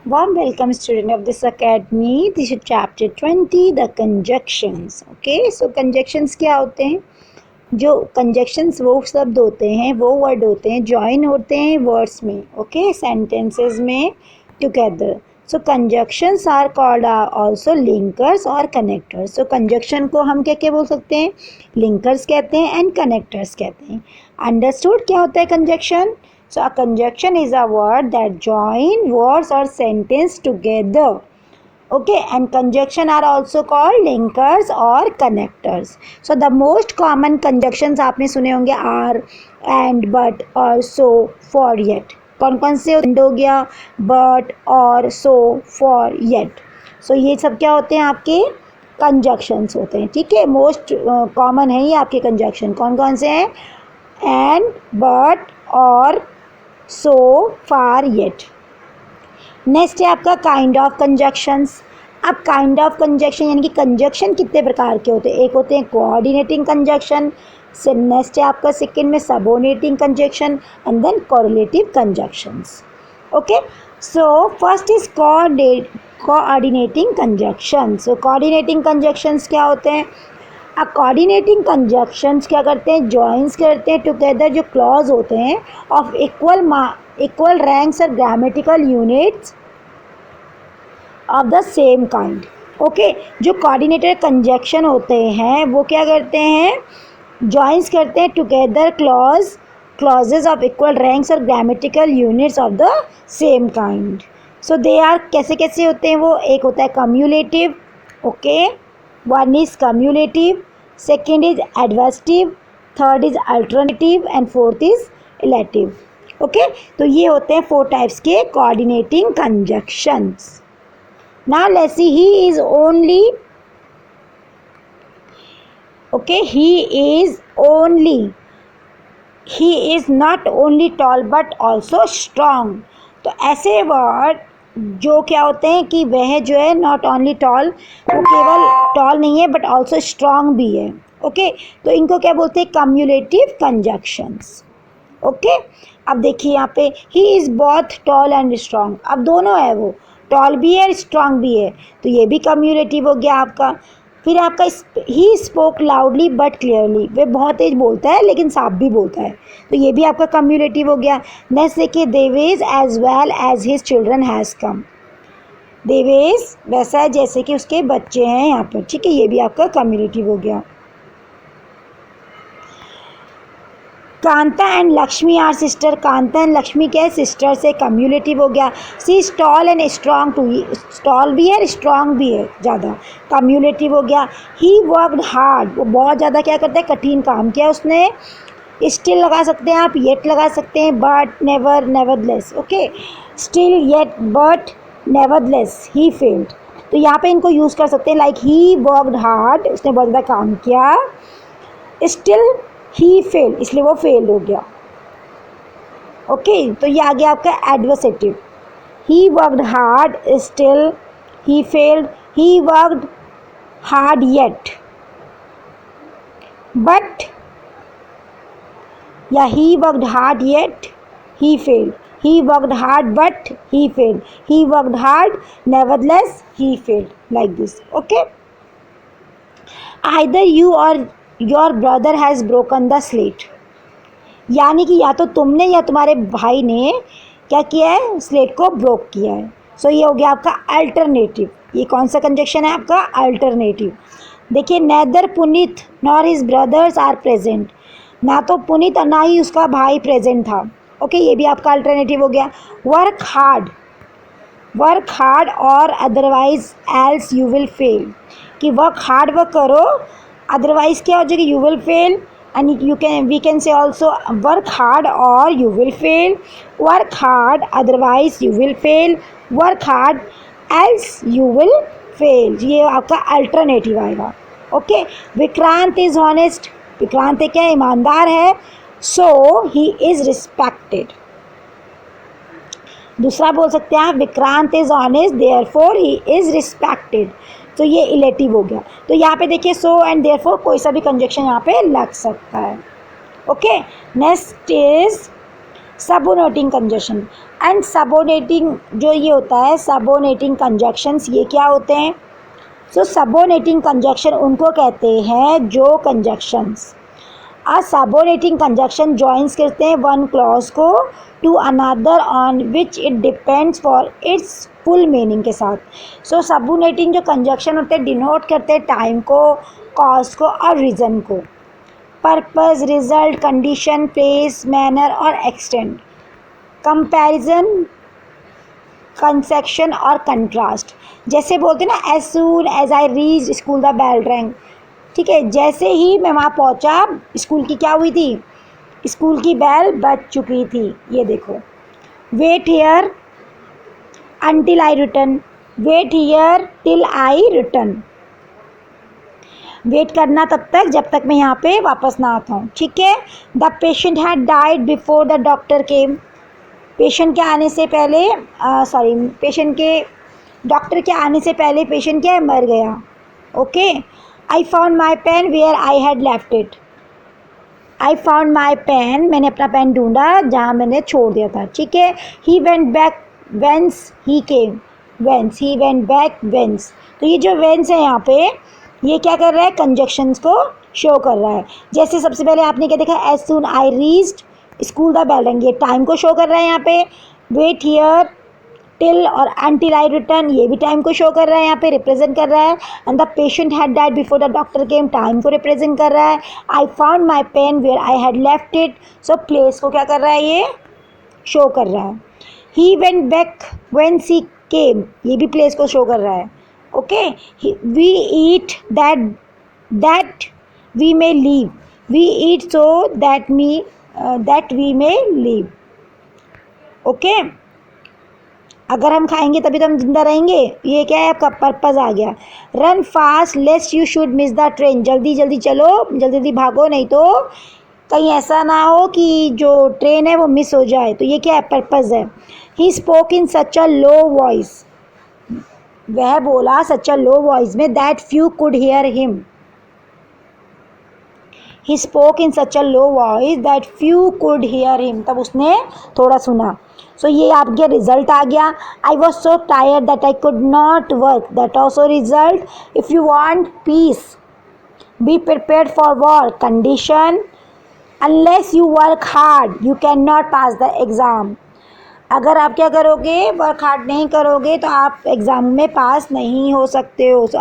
Warm welcome student of this academy. This is chapter 20 the conjunctions. Okay, so conjunctions क्या होते हैं? जो conjunctions वो शब्द होते हैं, वो वर्ड होते हैं, join होते हैं words में, okay, sentences में together. So conjunctions are called also linkers or connectors. So conjunction को हम क्या क्या बोल सकते हैं? Linkers कहते हैं and connectors कहते हैं. Understood क्या होता है conjunction? So a conjunction is a word that join words or sentence together. Okay, and conjunction are also called linkers or connectors. So the most common conjunctions आपने सुने होंगे are, and, but, or, so, for, yet. कौन कौन से and हो गया, but, or, so, for, yet. So ये सब क्या होते हैं आपके conjunctions होते हैं. ठीक है, most common है ये आपके conjunction. कौन कौन से हैं? And, but, or, so, far, yet. Next है आपका काइंड ऑफ कंजक्शंस. अब काइंड ऑफ कंजक्शन यानी कि कंजक्शन कितने प्रकार के होते हैं? एक होते हैं कोऑर्डिनेटिंग कंजक्शन, नेक्स्ट है आपका सेकंड में subordinating conjunction and then correlative conjunctions. Okay, so first is coordinating conjunction. So coordinating conjunctions क्या होते हैं? अब कोऑर्डिनेटिंग कंजक्शंस क्या करते हैं? जॉइंस करते हैं टुगेदर जो क्लॉज होते हैं ऑफ इक्वल रैंक्स और grammatical units of the same kind. Okay, जो कोऑर्डिनेटेड कंजक्शन होते हैं वो क्या करते हैं? जॉइंस करते हैं together clauses of equal ranks और grammatical units of the same kind. So they are कैसे कैसे होते हैं वो? एक होता है cumulative. Okay, one is cumulative, second is adversative, third is alternative and fourth is elative. Okay, तो ये होते हैं 4 टाइप्स के coordinating conjunctions. Now let's see, he is only, okay, he is not only tall but also strong. तो ऐसे word जो क्या होते हैं कि वह जो है नॉट ओनली टॉल, वो केवल टॉल नहीं है बट ऑल्सो स्ट्रॉन्ग भी है. ओके, तो इनको क्या बोलते हैं? Cumulative conjunctions. ओके, अब देखिए यहाँ पे he is both toll and strong. अब दोनों है, वो टॉल भी है स्ट्रॉन्ग भी है, तो ये भी कम्युलेटिव हो गया आपका. फिर आपका he spoke loudly but clearly, वे बहुत तेज बोलता है लेकिन साफ भी बोलता है, तो ये भी आपका कम्युलेटिव हो गया. नेक्स्ट देखिए, Devesh as well as his children has come. Devesh वैसा है जैसे कि उसके बच्चे हैं यहाँ पर. ठीक है, ये भी आपका कम्युलेटिव हो गया. Kanta and Lakshmi are sister. Kanta and Lakshmi क्या है? सिस्टर से, कम्युलेटिव हो गया. She is tall and strong too. Tall भी है स्ट्रॉन्ग भी है ज़्यादा, कम्युलेटिव हो गया. ही वर्कड हार्ड, वो बहुत ज़्यादा क्या करता है? कठिन काम किया उसने. स्टिल लगा सकते हैं आप, येट लगा सकते हैं, but never, nevertheless. Okay, still, yet, but, nevertheless, he failed. तो यहाँ पे इनको यूज़ कर सकते हैं लाइक ही वर्कड हार्ड, उसने बहुत ज़्यादा काम किया. स्टिल ही फेल, इसलिए वो फेल हो गया. ओके, तो ये आ गया आपका adversative. He worked hard, still, he failed, he worked hard yet, but, या he worked hard yet, he failed. He worked hard but he failed. He worked hard nevertheless he failed, like this. Okay, either you और your brother has broken the slate. यानी कि या तो तुमने या तुम्हारे भाई ने क्या किया है? स्लेट को ब्रोक किया है. सो ये हो गया आपका अल्टरनेटिव. ये कौन सा कंजक्शन है आपका? अल्टरनेटिव. देखिए, neither Puneet nor his brothers are present. ना तो पुनीत और ना ही उसका भाई प्रेजेंट था. ओके, ये भी आपका अल्टरनेटिव हो गया. वर्क हार्ड और otherwise else you will fail. कि वर्क हार्ड वर्क करो, अदरवाइज क्या हो जाएगा? You will fail. And we can say also work hard और you will fail. Work hard otherwise you will fail. Work hard else you will fail. ये आपका alternative आएगा. Okay, Vikrant is honest. Vikrant क्या? ईमानदार है. So he is respected. दूसरा बोल सकते हैं आप, Vikrant is honest therefore he is respected. तो ये इलेटिव हो गया. तो यहाँ पे देखिए, सो एंड देयरफॉर कोई सा भी कंजक्शन यहाँ पे लग सकता है. Okay, next is subordinating conjunction and subordinating जो ये होता है सबोर्डिनेटिंग कंजक्शंस, ये क्या होते हैं? सो सबोर्डिनेटिंग कंजक्शन उनको कहते हैं जो conjunctions a subordinating conjunction joins करते हैं वन क्लॉज को to another on which it depends for its full meaning के साथ। सो सबोर्डिनेटिंग जो कंजक्शन होते हैं डिनोट करते हैं टाइम को, कॉज को और रीज़न को, purpose, result, condition, place, manner और एक्सटेंट, कंपैरिजन, कंसेक्शन और कंट्रास्ट। जैसे बोलते हैं ना, as soon as I reach school the bell rang, ठीक है, जैसे ही मैं वहाँ पहुँचा स्कूल की क्या हुई थी, स्कूल की बेल बज चुकी थी। ये देखो, wait here until I return, wait here till I return, wait करना तब तक जब तक मैं यहाँ पे वापस ना आता हूँ, ठीक है। The patient had died before the doctor came, patient के आने से पहले पेशेंट के डॉक्टर के आने से पहले पेशेंट क्या है, मर गया। Okay, I found my pen where I had left it, I found my pen, मैंने अपना पेन ढूंढा जहाँ मैंने छोड़ दिया था, ठीक है। He went back whence he came, whence he went back whence, तो ये जो वेंस है यहाँ पे ये क्या कर रहा है, कंजक्शंस को शो कर रहा है। जैसे सबसे पहले आपने क्या देखा, as soon I reached school the bell rang, ये टाइम को शो कर रहा है यहाँ पे। वेट हियर टिल और अनटिल आई रिटर्न, ये भी टाइम को शो कर रहा है, यहाँ पे रिप्रेजेंट कर रहा है। And the patient had died before the doctor came, time को रिप्रेजेंट कर रहा है। I found my pen where I had left it, so place को क्या कर रहा है, ये शो कर रहा है। He went back when he came, ये भी प्लेस को शो कर रहा है। Okay, we eat that we may live, we eat so that we may live। Okay, अगर हम खाएंगे तभी तो हम जिंदा रहेंगे, ये क्या है आपका पर्पस आ गया। Run fast लेस्ट you should miss the train, जल्दी जल्दी चलो, जल्दी जल्दी भागो, नहीं तो कहीं ऐसा ना हो कि जो ट्रेन है वो मिस हो जाए, तो ये क्या है, पर्पस है। He spoke in such a low voice, वह बोला सच अ लो वॉइस में that few could hear him, he spoke in such a low voice that few could hear him, तब उसने थोड़ा सुना। सो ये आपके रिजल्ट आ गया। I was so tired that I could not work, that also result. If you want piece be prepared for war, condition unless you work hard you cannot pass the exam, अगर आप क्या करोगे, work hard नहीं करोगे तो आप exam में पास नहीं हो सकते हो। सो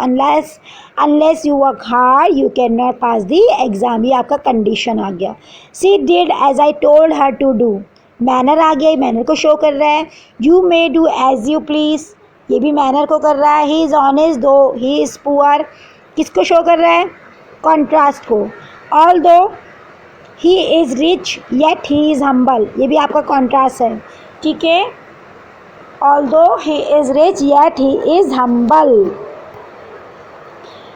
unless you work hard you cannot pass the exam, ये आपका कंडीशन आ गया। she did as I told her to do, manner आ गया, मैनर को शो कर रहा है। you may do as you please, ये भी मैनर को कर रहा है। he is honest though he is poor, किसको शो कर रहा है, कॉन्ट्रास्ट को। although he is rich yet he is humble, ये भी आपका कॉन्ट्रास्ट है, ठीक है। although he is rich yet he is humble,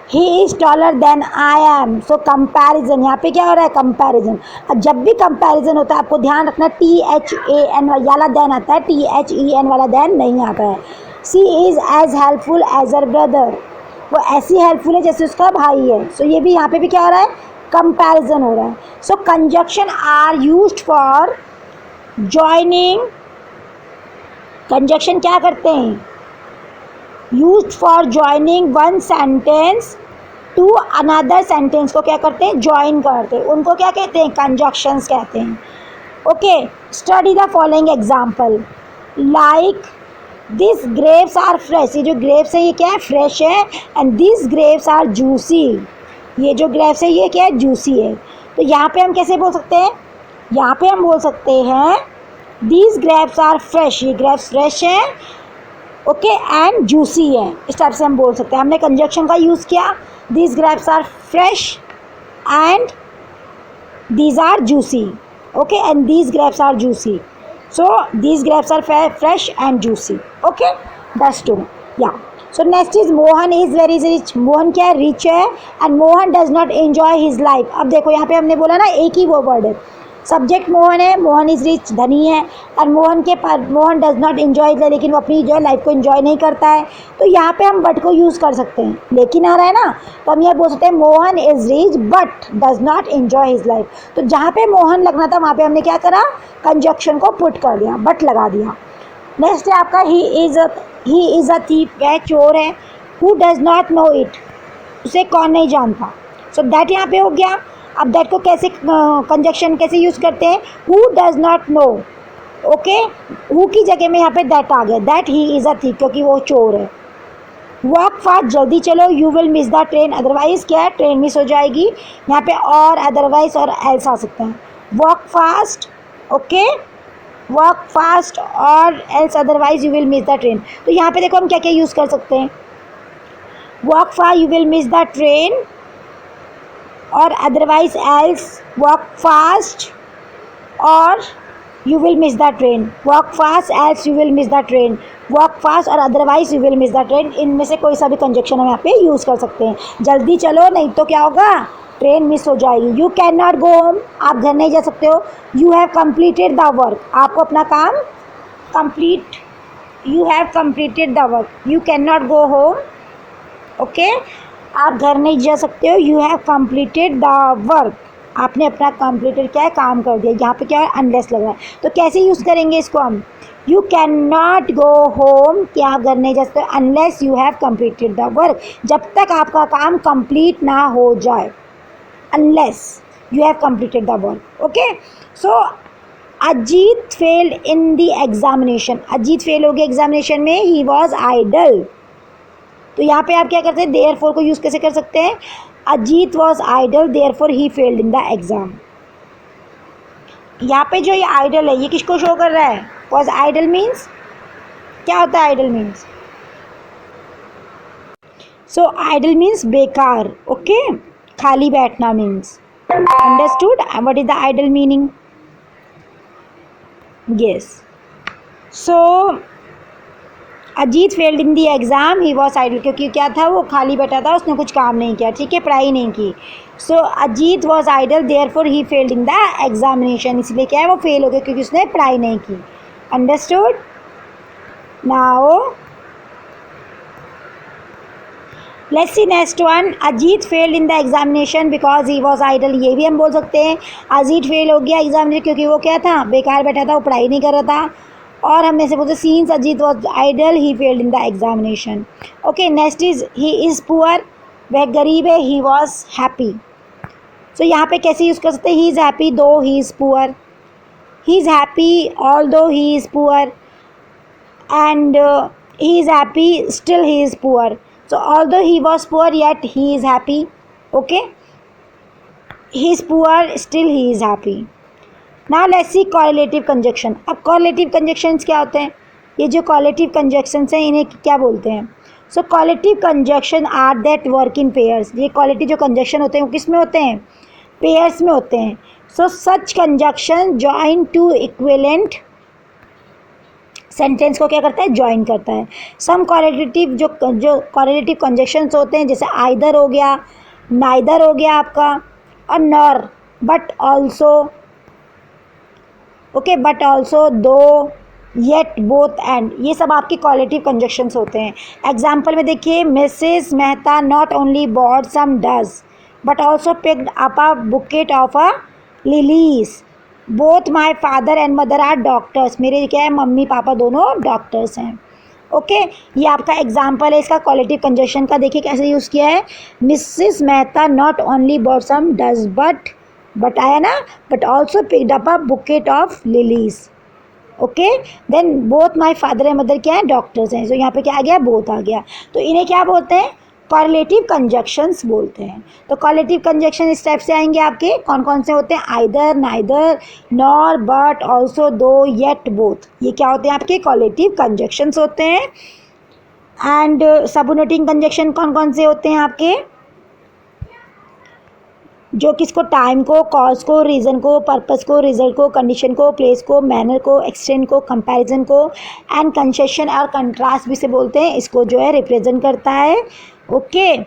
he is taller than I am, so comparison, यहाँ पे क्या हो रहा है, कंपैरिजन। अब जब भी कंपैरिजन होता है आपको ध्यान रखना THAN वाला देन आता है, THEN वाला देन नहीं आता है। she is as helpful as her brother, वो ऐसी हेल्पफुल है जैसे उसका भाई है। सो ये भी यहाँ पे भी क्या हो रहा है, कंपैरिजन हो रहा है। So conjunction are used for joining, conjunction क्या करते हैं, used for joining one sentence to another sentence को क्या करते हैं, जॉइन करते हैं, उनको क्या कहते हैं, कंजक्शंस कहते हैं। Okay, study the following example, like this grapes are fresh, ये जो ग्रेप्स है ये क्या है, फ्रेश है। And this grapes are juicy, ये जो ग्रेप्स है ये क्या है, जूसी है। तो यहाँ पे हम कैसे बोल सकते हैं, यहाँ पे हम बोल सकते हैं दीज ग्रेप्स आर फ्रेश, ये ग्रेप्स फ्रेश हैं, ओके, एंड जूसी है, इस टाइप से हम बोल सकते हैं। हमने कंजक्शन का यूज़ किया, these grapes are fresh and these are juicy, okay, and these grapes are juicy, so these grapes are fresh and juicy, okay, that's two, या। So next is Mohan is very rich, Mohan क्या है, rich है। And Mohan does not enjoy his life, अब देखो यहाँ पे हमने बोला ना एक ही वो वर्ड है, सब्जेक्ट मोहन है, मोहन इज रिच, धनी है, और मोहन डज नॉट एंजॉय, लेकिन वो अपनी जो है लाइफ को एंजॉय नहीं करता है। तो यहाँ पे हम बट को यूज़ कर सकते हैं, लेकिन आ रहा है ना, तो हम यह बोल सकते हैं Mohan is rich but does not enjoy his life. तो जहाँ पे मोहन लगना था वहाँ पे हमने क्या करा, कंजक्शन को पुट कर दिया, बट लगा दिया। नेक्स्ट है आपका ही इज़ अ थीफ, वह चोर है। Who does not know it, उसे कौन नहीं जानता। सो दैट यहाँ पे हो गया। अब दैट को कैसे कंजक्शन कैसे यूज़ करते हैं, who does not know, okay, who की जगह में यहाँ पे दैट आ गया, that he is a thief, क्योंकि वो चोर है। वॉक फास्ट, जल्दी चलो, you will miss the train, otherwise क्या है, ट्रेन मिस हो जाएगी। यहाँ पे और अदरवाइज और एल्स आ सकते हैं। Walk fast, okay, walk fast और else otherwise you will miss the train. तो यहाँ पे देखो हम क्या क्या यूज़ कर सकते हैं, walk fast you will miss the train, और अदरवाइज एल्स वॉक फास्ट और you will miss the train, walk fast else you will miss the train, walk fast और otherwise you will miss the train. इनमें से कोई सा भी conjunction हम यहाँ पे यूज़ कर सकते हैं। जल्दी चलो, नहीं तो क्या होगा, ट्रेन मिस हो जाएगी। You can not go home, आप घर नहीं जा सकते हो। You have completed the work, आपको अपना काम complete, you have completed the work, you can not go home, okay, आप घर नहीं जा सकते हो। You have completed the work, आपने अपना कंप्लीटेड क्या है, काम कर दिया। यहाँ पे क्या है, अनलेस लग रहा है, तो कैसे यूज़ करेंगे इसको हम, you can not go home, कि आप घर नहीं जा सकते unless you have completed the work, जब तक आपका काम कंप्लीट ना हो जाए, unless you have completed the work, okay. So Ajit failed in the examination, Ajit fail हो गया एग्जामिनेशन में, ही वॉज आइडल। तो यहाँ पे आप क्या करते हैं, देयरफॉर को यूज़ कैसे कर सकते हैं, Ajit was idle therefore he failed in the exam. यहाँ पे जो ये आइडल है ये किसको शो कर रहा है, वॉज आइडल मीन्स क्या होता है, idle means, so idle means बेकार, ओके, खाली बैठना means, understood what is the idle meaning, yes. So Ajit failed in the exam, he was idle, क्योंकि क्या था, वो खाली बैठा था, उसने कुछ काम नहीं किया, ठीक है, पढ़ाई नहीं की। So Ajit was idle therefore he failed in the examination, इसलिए क्या है, वो फेल हो गया क्योंकि उसने पढ़ाई नहीं की। Understood. Now let's see next one, Ajit failed in the examination because he was idle, ये भी हम बोल सकते हैं, अजीत फेल हो गया एग्जामिनेशन क्योंकि वो क्या था, बेकार बैठा था, वो पढ़ाई नहीं कर रहा था। और हम ऐसे बोलते since Ajit was idle he failed in the examination, okay. Next is he is poor, वह गरीब है, ही वॉज हैप्पी। सो यहाँ पे कैसे यूज़ कर सकते हैं, ही is happy though he is poor, he is happy although he is poor, and he is happy still he is poor. So although he was poor yet he is happy, okay, he is poor still he is happy. Now let's see correlative conjunction. अब correlative conjunctions क्या होते हैं, ये जो correlative conjunctions हैं इन्हें क्या बोलते हैं, so correlative conjunction are that work in pairs. ये correlative जो conjunction होते हैं वो किस में होते हैं, pairs में होते हैं। so such conjunction join two equivalent sentence को क्या करता है, ज्वाइन करता है। सम कॉरेलेटिव जो कॉरेलेटिव कंजक्शंस होते हैं, जैसे आइदर हो गया, नाइदर हो गया आपका, और nor, but also, okay, but also, दो, येट, बोथ, एंड, ये सब आपके कॉरेलेटिव कंजक्शंस होते हैं। एग्जाम्पल में देखिए, Mrs Mehta not only bought some does but also picked up a bouquet of a lilies, both my father and mother are doctors, मेरे क्या है, मम्मी पापा दोनों डॉक्टर्स हैं, ओके। ये आपका एग्जाम्पल है इसका कॉलेटिव कंजक्शन का। देखिए कैसे यूज़ किया है, Mrs Mehta not only bought some does but आया ना, but also picked up a bouquet of lilies, okay. Then both my father and mother क्या है, डॉक्टर्स हैं। सो यहाँ पे क्या आ गया, बोथ आ गया। तो इन्हें क्या बोलते हैं, कॉरेलेटिव कंजक्शंस बोलते हैं। तो कॉरेलेटिव कंजक्शन इस टाइप से आएंगे आपके, कौन कौन से होते हैं, either, neither, nor, but, also, दो, येट, बोथ, ये क्या होते हैं आपके कॉरेलेटिव कंजक्शंस होते हैं। एंड सबऑर्डिनेटिंग कंजक्शन कौन कौन से होते हैं आपके, जो किसको, टाइम को, कॉज को, रीज़न को, पर्पस को, रिजल्ट को, कंडीशन को, प्लेस को, मैनर को, एक्सटेंट को, कंपैरिजन को, एंड कंसेशन और कंट्रास्ट भी से बोलते हैं, इसको जो है रिप्रेजेंट करता है, ओके।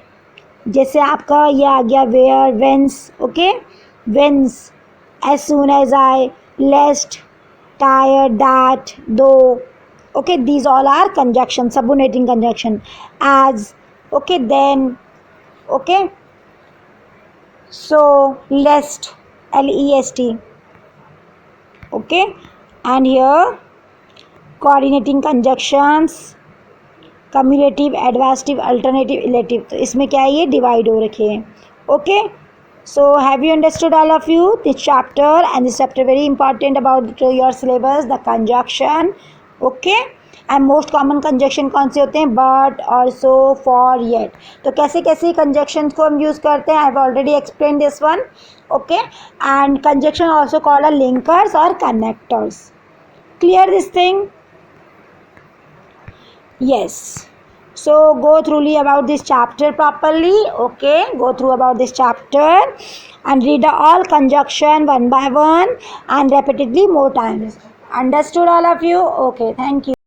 जैसे आपका ये आ गया where, whence, okay, whence, as soon as I, lest, tired, that, though. Okay, these all are conjunctions, subordinating conjunction. As, okay, then, okay. So lest, lest. Okay, and here coordinating conjunctions, cumulative, adversative, alternative, illative. तो इसमें क्या है, ये divide हो रखे हैं. Okay, so have you understood all of you this chapter? And this chapter very important about your syllabus, the conjunction. Okay, and most common conjunction कौन से होते हैं, बट, ऑल्सो, फॉर, येट. तो कैसे कैसे कंजक्शन को हम यूज़ करते हैं, I have already explain this one. Okay, and conjunction also called a linkers और connectors. Clear this thing? Yes, so go thoroughly about this chapter properly. Okay, go through about this chapter and read all conjunction one by one and repeatedly more times. Understood all of you? Okay, thank you.